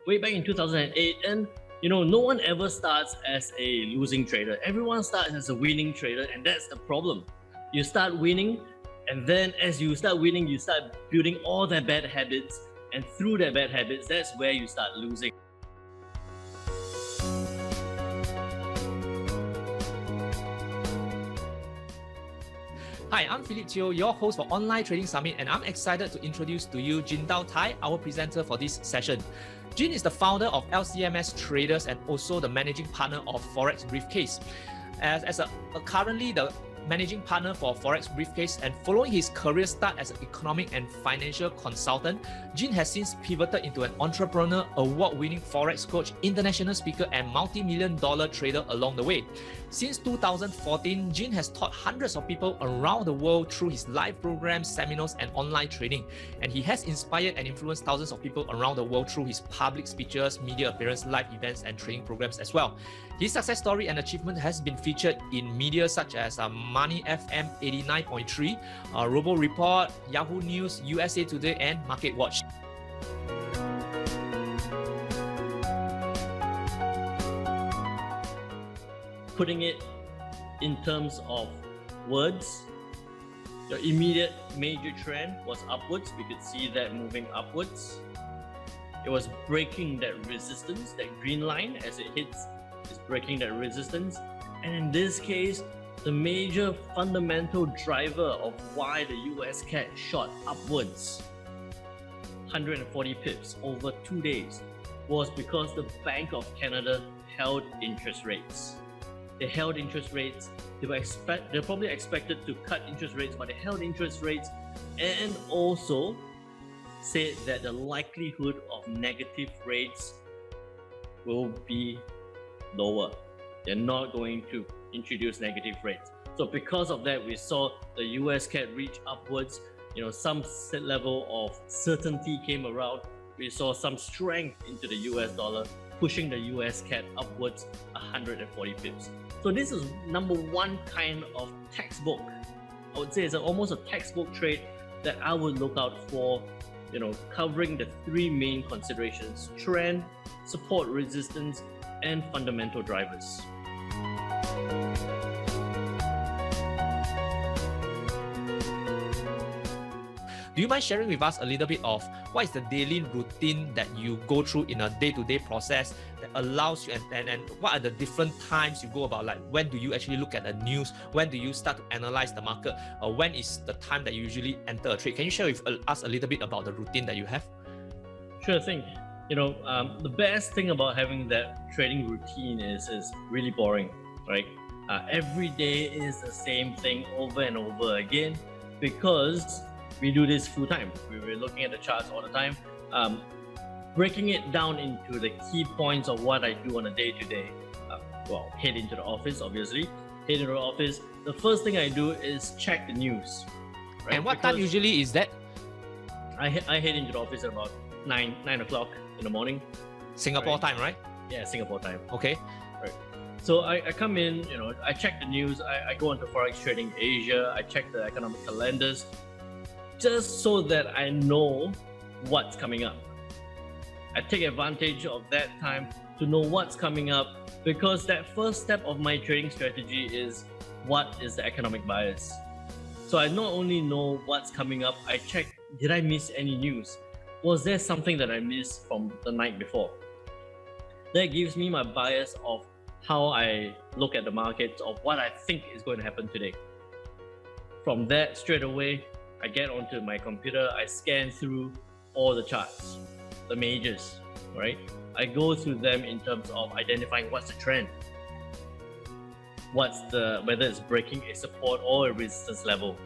way back in 2008, and no one ever starts as a losing trader. Everyone starts as a winning trader, and that's the problem. You start winning, and then as you start winning, you start building all their bad habits, and through their bad habits, that's where you start losing. Hi, I'm Philip Teo, your host for Online Trading Summit, and I'm excited to introduce to you JinDao Tai, our presenter for this session. Jin is the founder of LCMS Traders and also the managing partner of ForexBriefcase. Currently the managing partner for ForexBriefcase, and following his career start as an economic and financial consultant, Jin has since pivoted into an entrepreneur, award-winning forex coach, international speaker, and multi-million-dollar trader along the way. Since 2014, Jin has taught hundreds of people around the world through his live programs, seminars, and online training. And he has inspired and influenced thousands of people around the world through his public speeches, media appearances, live events, and training programs as well. His success story and achievement has been featured in media such as Money FM 89.3, Robo Report, Yahoo News, USA Today, and Market Watch. Putting it in terms of words, the immediate major trend was upwards. We could see that moving upwards. It was breaking that resistance, that green line as it hits, is breaking that resistance. And in this case, the major fundamental driver of why the US CAD shot upwards 140 pips over 2 days was because the Bank of Canada held interest rates. They held interest rates. They're probably expected to cut interest rates, but they held interest rates and also said that the likelihood of negative rates will be lower. They're not going to introduce negative rates. So because of that, we saw the US CAD reach upwards. Some level of certainty came around. We saw some strength into the US dollar, pushing the US CAD upwards 140 pips. So this is number one kind of textbook. I would say it's almost a textbook trade that I would look out for, covering the three main considerations: trend, support, resistance, and fundamental drivers. Do you mind sharing with us a little bit of what is the daily routine that you go through in a day-to-day process that allows you, and what are the different times you go about? Like, when do you actually look at the news? When do you start to analyze the market? Or when is the time that you usually enter a trade? Can you share with us a little bit about the routine that you have? Sure thing. The best thing about having that trading routine is really boring, right? Every day is the same thing over and over again because we do this full time. We're looking at the charts all the time, breaking it down into the key points of what I do on a day-to-day. Head into the office, obviously. Head into the office. The first thing I do is check the news. Right? And what time usually is that? I head into the office at about 9 o'clock in the morning. Singapore time, right? Yeah, Singapore time. Okay. Right. So I come in, I check the news. I go into Forex Trading Asia. I check the economic calendars, just so that I know what's coming up. I take advantage of that time to know what's coming up, because that first step of my trading strategy is what is the economic bias. So I not only know what's coming up, I check, did I miss any news? Was there something that I missed from the night before? That gives me my bias of how I look at the market, of what I think is going to happen today. From that, straight away, I get onto my computer, I scan through all the charts, the majors, right? I go through them in terms of identifying what's the trend, whether it's breaking a support or a resistance level.